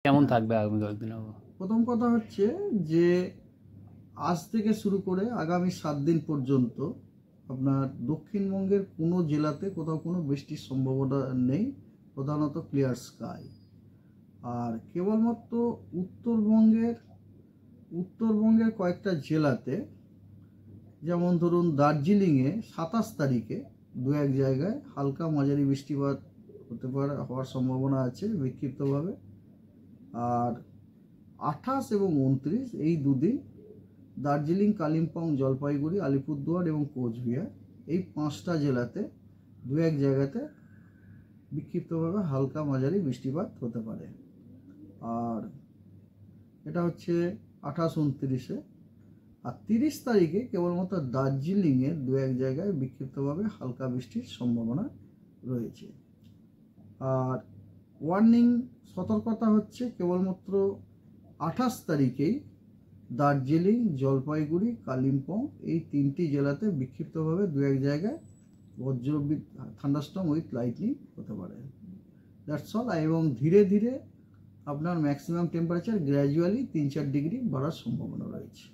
কেমন থাকবে আগামী কয়েকদিন? প্রথম কথা হচ্ছে যে আজ থেকে শুরু করে আগামী 7 দিন পর্যন্ত আপনার দক্ষিণবঙ্গের কোনো জেলাতে কোথাও কোনো বৃষ্টির সম্ভাবনা নেই, প্রধানত ক্লিয়ার স্কাই। আর কেবলমাত্র উত্তরবঙ্গের কয়েকটা জেলাতে, যেমন ধরুন দার্জিলিংয়ে 27 তারিখে দু এক জায়গায় হালকা মাঝারি বৃষ্টিপাত হওয়ার সম্ভাবনা আছে বিক্ষিপ্তভাবে। আর 28 এবং 29 এই দুদিন দার্জিলিং, কালিম্পং, জলপাইগুড়ি, আলিপুরদুয়ার এবং কোচবিহার এই 5টা জেলাতে দু এক জায়গাতে বিক্ষিপ্তভাবে হালকা মাঝারি বৃষ্টিপাত হতে পারে। আর এটা হচ্ছে 28-29-এ। আর 30 তারিখে কেবলমাত্র দার্জিলিংয়ে দু এক জায়গায় বিক্ষিপ্তভাবে হালকা বৃষ্টির সম্ভাবনা রয়েছে। আর ওয়ার্নিং সতর্কতা হচ্ছে কেবলমাত্র 28 তারিখেই দার্জিলিং, জলপাইগুড়ি, কালিম্পং এই 3টি জেলাতে বিক্ষিপ্তভাবে দু এক জায়গায় বজ্রবিদ্যুৎ, থান্ডারস্টর্ম উইথ লাইটনিং হতে পারে। That's all. এবং ধীরে ধীরে আপনার ম্যাক্সিমাম টেম্পারেচার গ্র্যাজুয়ালি 3-4 ডিগ্রি বাড়ার সম্ভাবনা রয়েছে।